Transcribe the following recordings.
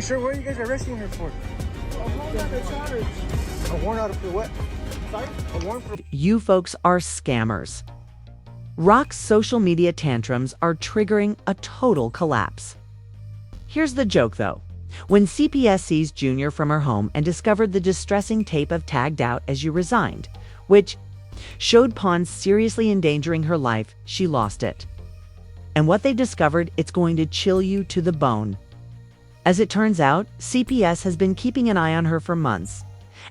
sir, what are you guys arresting her for? A warrant out of charge. A warrant out for what? Sorry? A warrant for... You folks are scammers. Rock's social media tantrums are triggering a total collapse. Here's the joke, though. When CPS seized Junior from her home and discovered the distressing tape of "tagged out as you resigned," which showed Pons seriously endangering her life, she lost it. And what they discovered, it's going to chill you to the bone. As it turns out, CPS has been keeping an eye on her for months,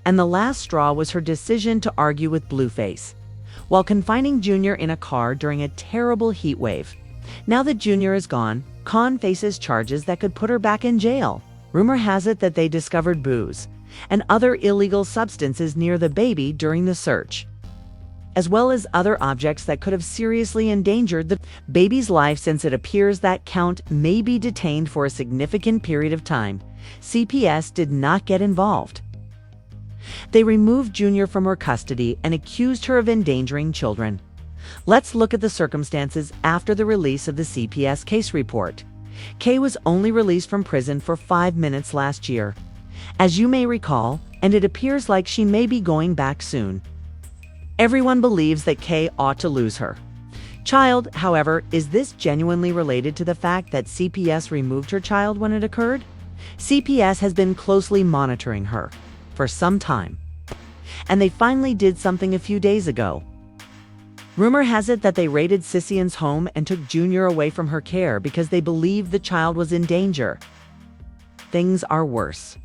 and the last straw was her decision to argue with Blueface, while confining Junior in a car during a terrible heat wave. Now that Junior is gone, Con faces charges that could put her back in jail. Rumor has it that they discovered booze and other illegal substances near the baby during the search, as well as other objects that could have seriously endangered the baby's life, since it appears that Count may be detained for a significant period of time. CPS did not get involved. They removed Junior from her custody and accused her of endangering children. Let's look at the circumstances after the release of the CPS case report. Kay was only released from prison for 5 minutes last year, as you may recall, and it appears like she may be going back soon. Everyone believes that Kay ought to lose her child. However, is this genuinely related to the fact that CPS removed her child when it occurred? CPS has been closely monitoring her for some time, and they finally did something a few days ago. Rumor has it that they raided Chrisean's home and took Junior away from her care because they believed the child was in danger. Things are worse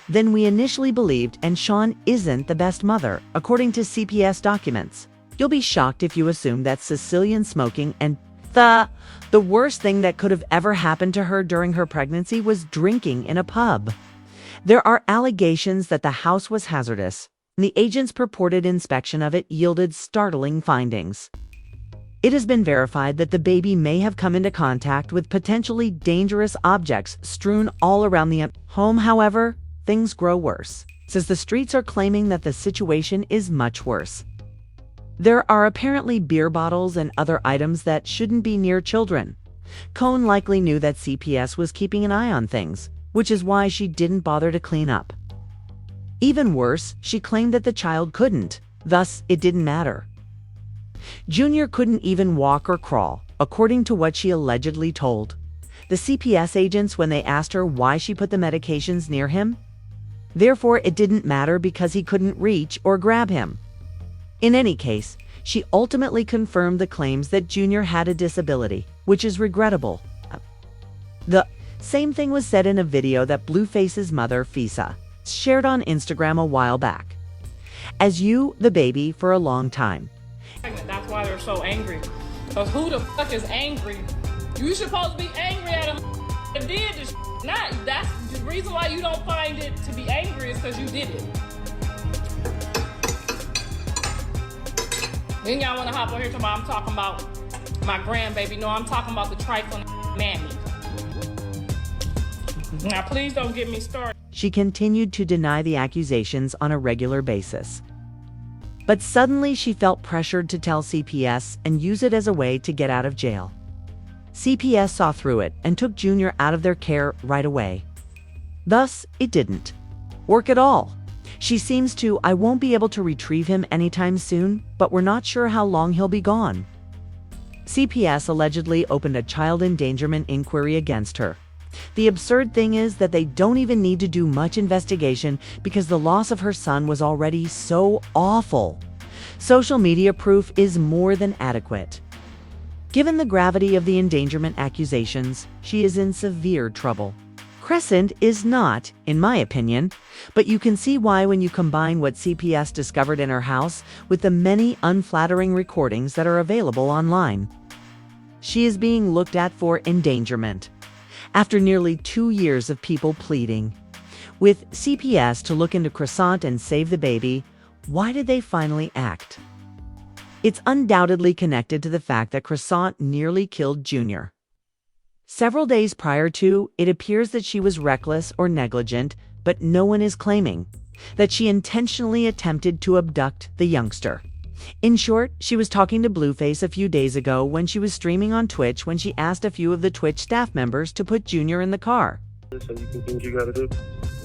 than we initially believed, and Sean isn't the best mother, according to CPS documents. You'll be shocked if you assume that Sicilian smoking and the worst thing that could have ever happened to her during her pregnancy was drinking in a pub. There are allegations that the house was hazardous. The agent's purported inspection of it yielded startling findings. It has been verified that the baby may have come into contact with potentially dangerous objects strewn all around the home. However, things grow worse, since the streets are claiming that the situation is much worse. There are apparently beer bottles and other items that shouldn't be near children. Cohn likely knew that CPS was keeping an eye on things, which is why she didn't bother to clean up. Even worse, she claimed that the child couldn't, thus it didn't matter. Junior couldn't even walk or crawl, according to what she allegedly told the CPS agents when they asked her why she put the medications near him. Therefore, it didn't matter because he couldn't reach or grab him. In any case, she ultimately confirmed the claims that Junior had a disability, which is regrettable. The same thing was said in a video that Blueface's mother, Fisa, shared on Instagram a while back. As you, the baby, for a long time. That's why they're so angry. Because who the fuck is angry? You supposed to be angry at him that did this. Not, that's the reason why you don't find it to be angry, is because you did it. Then y'all want to hop on here tomorrow. I'm talking about my grandbaby. No, I'm talking about the trifling mammy. Now, please don't get me started. She continued to deny the accusations on a regular basis. But suddenly she felt pressured to tell CPS and use it as a way to get out of jail. CPS saw through it and took Junior out of their care right away. Thus, it didn't work at all. She seems to, I won't be able to retrieve him anytime soon, but we're not sure how long he'll be gone. CPS allegedly opened a child endangerment inquiry against her. The absurd thing is that they don't even need to do much investigation because the loss of her son was already so awful. Social media proof is more than adequate. Given the gravity of the endangerment accusations, she is in severe trouble. Chrisean is not, in my opinion, but you can see why when you combine what CPS discovered in her house with the many unflattering recordings that are available online. She is being looked at for endangerment. After nearly 2 years of people pleading with CPS to look into Chrisean and save the baby, why did they finally act? It's undoubtedly connected to the fact that Chrisean nearly killed Junior. Several days prior to, it appears that she was reckless or negligent, but no one is claiming that she intentionally attempted to abduct the youngster. In short, she was talking to Blueface a few days ago when she was streaming on Twitch when she asked a few of the Twitch staff members to put Junior in the car. so you can do what you gotta do.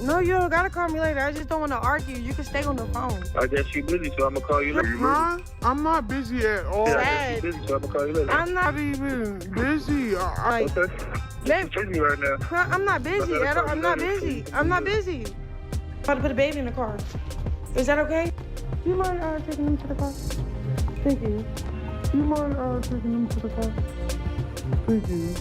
No, you don't gotta call me later. I just don't want to argue. You can stay on the phone. I guess you busy, so I'm gonna call you later. Huh? I'm not busy at all. Yeah, I guess you busy, so I'm gonna call you later. I'm not even busy. like. Okay. Babe, You're busy right now. I'm not busy. I'm not busy. I'm not busy. I'm about to put a baby in the car. Is that okay? Do you mind taking him to the car? Thank you. Do you mind taking him to the car? Thank you.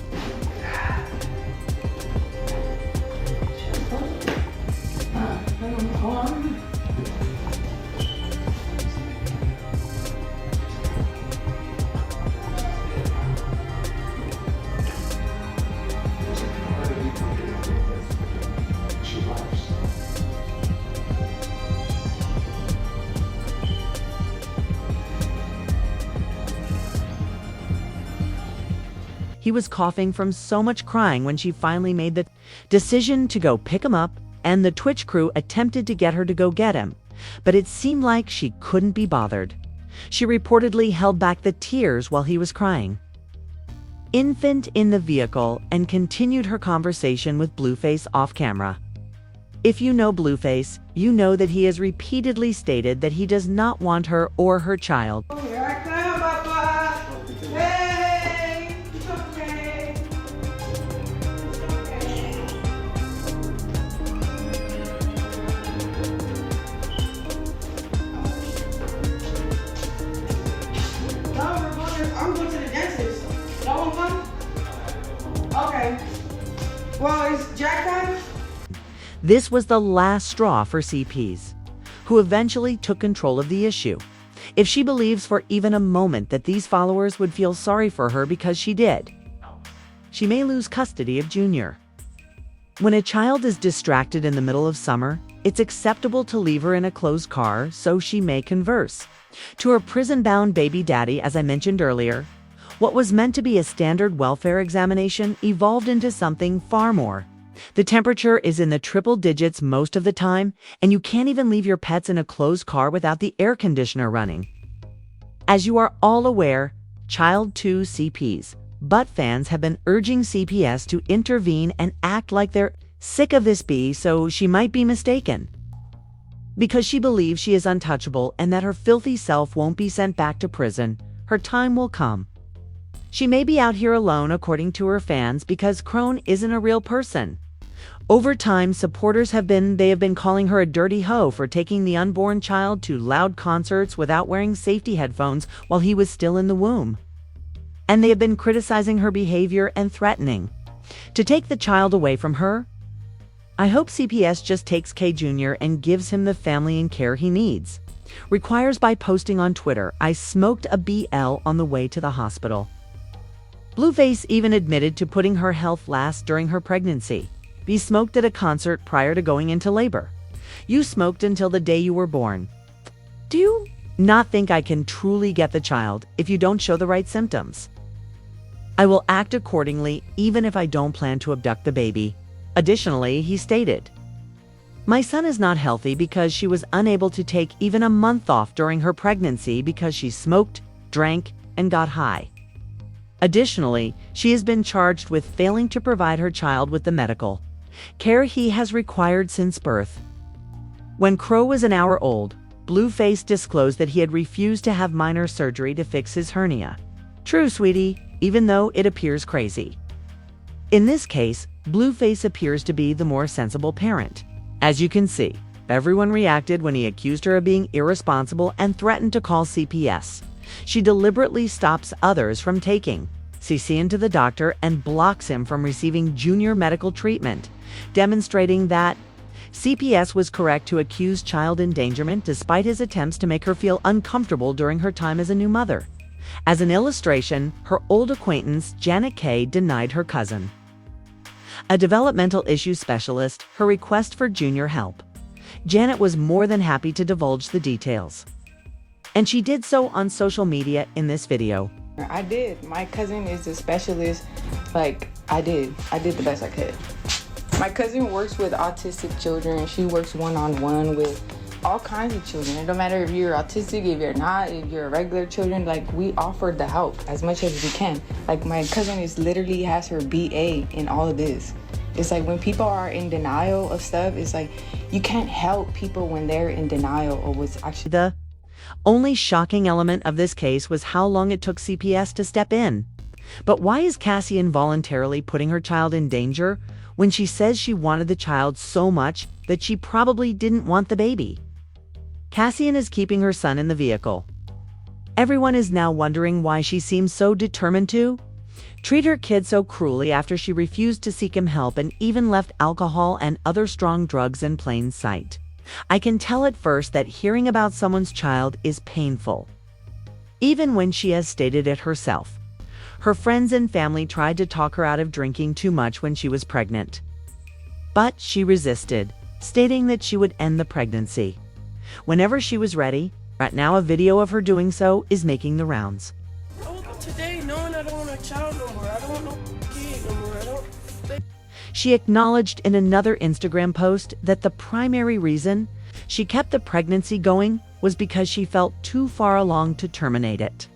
He was coughing from so much crying when she finally made the decision to go pick him up, and the Twitch crew attempted to get her to go get him, but it seemed like she couldn't be bothered. She reportedly held back the tears while he was crying. Infant in the vehicle, and continued her conversation with Blueface off camera. If you know Blueface, you know that he has repeatedly stated that he does not want her or her child. Here I come, Papa. Hey, it's okay. I'm going to the dentist. Y'all want one? Okay. Well, is Jack coming? This was the last straw for CPs, who eventually took control of the issue. If she believes for even a moment that these followers would feel sorry for her because she did, she may lose custody of Junior. When a child is distracted in the middle of summer, it's acceptable to leave her in a closed car so she may converse. To her prison-bound baby daddy, as I mentioned earlier, what was meant to be a standard welfare examination evolved into something far more. The temperature is in the triple digits most of the time, and you can't even leave your pets in a closed car without the air conditioner running. As you are all aware, Child 2 CPs, butt fans have been urging CPS to intervene and act like they're sick of this bee, so she might be mistaken. Because she believes she is untouchable and that her filthy self won't be sent back to prison, her time will come. She may be out here alone, according to her fans, because Crone isn't a real person. Over time, supporters have been calling her a dirty hoe for taking the unborn child to loud concerts without wearing safety headphones while he was still in the womb. And they have been criticizing her behavior and threatening to take the child away from her. I hope CPS just takes K Jr. and gives him the family and care he needs. Requires by posting on Twitter, "I smoked a BL on the way to the hospital." Blueface even admitted to putting her health last during her pregnancy. Be smoked at a concert prior to going into labor. You smoked until the day you were born. Do you not think I can truly get the child if you don't show the right symptoms? I will act accordingly even if I don't plan to abduct the baby. Additionally, he stated, "My son is not healthy because she was unable to take even a month off during her pregnancy because she smoked, drank, and got high." Additionally, she has been charged with failing to provide her child with the medical care he has required since birth. When Crow was an hour old, Blueface disclosed that he had refused to have minor surgery to fix his hernia. True, sweetie, even though it appears crazy. In this case, Blueface appears to be the more sensible parent. As you can see, everyone reacted when he accused her of being irresponsible and threatened to call CPS. She deliberately stops others from taking CC to the doctor and blocks him from receiving junior medical treatment, demonstrating that CPS was correct to accuse child endangerment despite his attempts to make her feel uncomfortable during her time as a new mother. As an illustration, her old acquaintance Janet Kay denied her cousin, a developmental issues specialist, her request for junior help. Janet was more than happy to divulge the details, and she did so on social media in this video. I did. My cousin is a specialist. Like, I did the best I could. My cousin works with autistic children. She works one-on-one with all kinds of children. It don't matter if you're autistic, if you're not, if you're regular children, like, we offer the help as much as we can. Like, my cousin literally has her BA in all of this. It's like when people are in denial of stuff, it's like you can't help people when they're in denial of what's actually. The only shocking element of this case was how long it took CPS to step in. But why is Chrisean voluntarily putting her child in danger when she says she wanted the child so much that she probably didn't want the baby? Chrisean is keeping her son in the vehicle. Everyone is now wondering why she seems so determined to treat her kid so cruelly after she refused to seek him help and even left alcohol and other strong drugs in plain sight. I can tell at first that hearing about someone's child is painful, even when she has stated it herself. Her friends and family tried to talk her out of drinking too much when she was pregnant. But she resisted, stating that she would end the pregnancy whenever she was ready. Right now, a video of her doing so is making the rounds. I woke up today knowing I don't want a child no more. I don't want no kid no more. She acknowledged in another Instagram post that the primary reason she kept the pregnancy going was because she felt too far along to terminate it.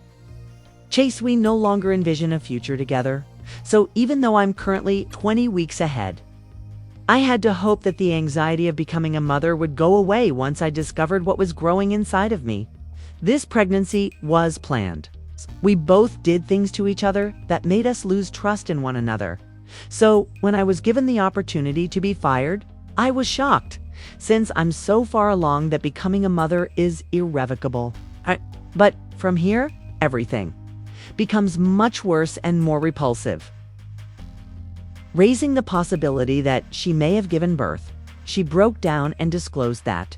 Chase, we no longer envision a future together, so even though I'm currently 20 weeks ahead, I had to hope that the anxiety of becoming a mother would go away once I discovered what was growing inside of me. This pregnancy was planned. We both did things to each other that made us lose trust in one another. So when I was given the opportunity to be fired, I was shocked, since I'm so far along that becoming a mother is irrevocable. But from here, everything becomes much worse and more repulsive. Raising the possibility that she may have given birth, she broke down and disclosed that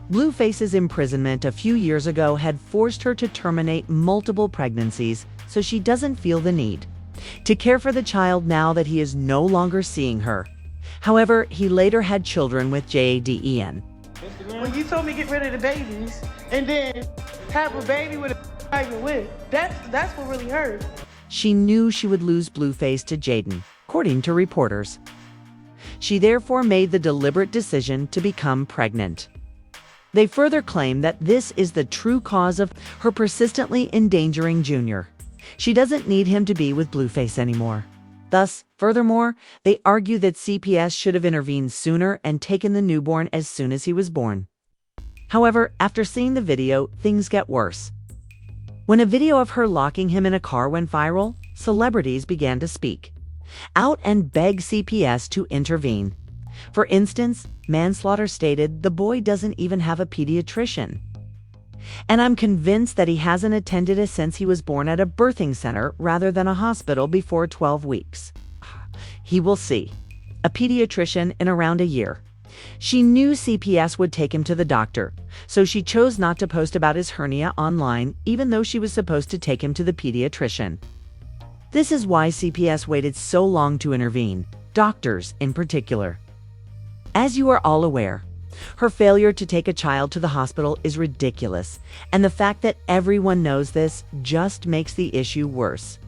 Blueface's imprisonment a few years ago had forced her to terminate multiple pregnancies, so she doesn't feel the need to care for the child now that he is no longer seeing her. However, he later had children with Jaden. When you told me get rid of the babies and then have a baby with a I even with, that's what really hurt. She knew she would lose Blueface to Jaden, according to reporters. She therefore made the deliberate decision to become pregnant. They further claim that this is the true cause of her persistently endangering Junior. She doesn't need him to be with Blueface anymore. Thus, furthermore, they argue that CPS should have intervened sooner and taken the newborn as soon as he was born. However, after seeing the video, things get worse. When a video of her locking him in a car went viral, celebrities began to speak out and beg CPS to intervene. For instance, Manslaughter stated the boy doesn't even have a pediatrician. And I'm convinced that he hasn't attended it since he was born at a birthing center rather than a hospital before 12 weeks. He will see a pediatrician in around a year. She knew CPS would take him to the doctor, so she chose not to post about his hernia online, even though she was supposed to take him to the pediatrician. This is why CPS waited so long to intervene, doctors in particular. As you are all aware, her failure to take a child to the hospital is ridiculous, and the fact that everyone knows this just makes the issue worse.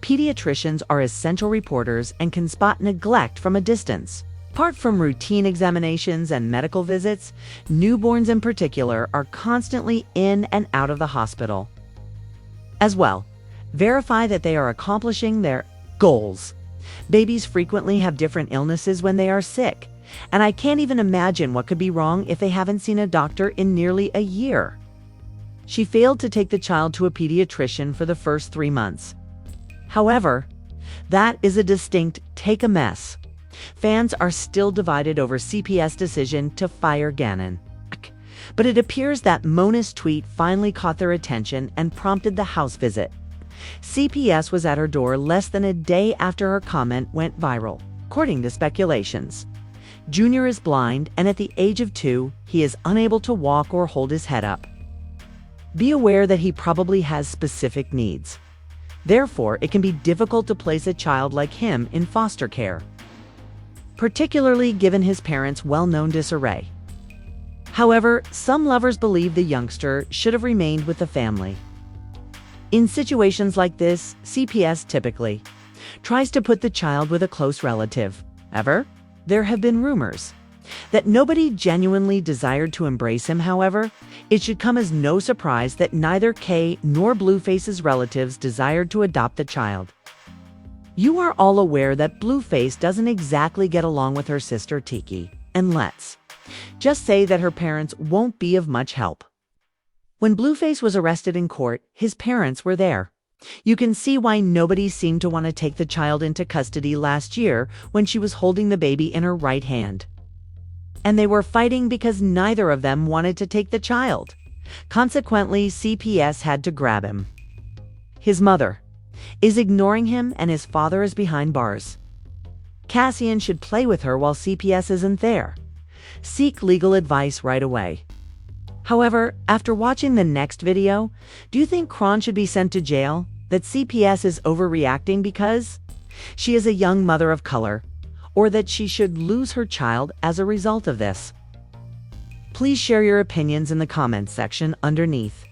Pediatricians are essential reporters and can spot neglect from a distance. Apart from routine examinations and medical visits, newborns in particular are constantly in and out of the hospital. As well, verify that they are accomplishing their goals. Babies frequently have different illnesses when they are sick, and I can't even imagine what could be wrong if they haven't seen a doctor in nearly a year. She failed to take the child to a pediatrician for the first 3 months. However, that is a distinct take a mess. Fans are still divided over CPS' decision to fire Gannon. But it appears that Mona's tweet finally caught their attention and prompted the house visit. CPS was at her door less than a day after her comment went viral, according to speculations. Junior is blind, and at the age of 2, he is unable to walk or hold his head up. Be aware that he probably has specific needs. Therefore, it can be difficult to place a child like him in foster care, particularly given his parents' well-known disarray. However, some lovers believe the youngster should have remained with the family. In situations like this, CPS typically tries to put the child with a close relative. However, there have been rumors that nobody genuinely desired to embrace him. However, it should come as no surprise that neither Kay nor Blueface's relatives desired to adopt the child. You are all aware that Blueface doesn't exactly get along with her sister Tiki, and let's just say that her parents won't be of much help. When Blueface was arrested in court, his parents were there. You can see why nobody seemed to want to take the child into custody last year when she was holding the baby in her right hand. And they were fighting because neither of them wanted to take the child. Consequently, CPS had to grab him. His mother is ignoring him and his father is behind bars. Chrisean should play with her while CPS isn't there. Seek legal advice right away. However, after watching the next video, do you think Chrisean should be sent to jail? That CPS is overreacting because she is a young mother of color? Or that she should lose her child as a result of this? Please share your opinions in the comments section underneath.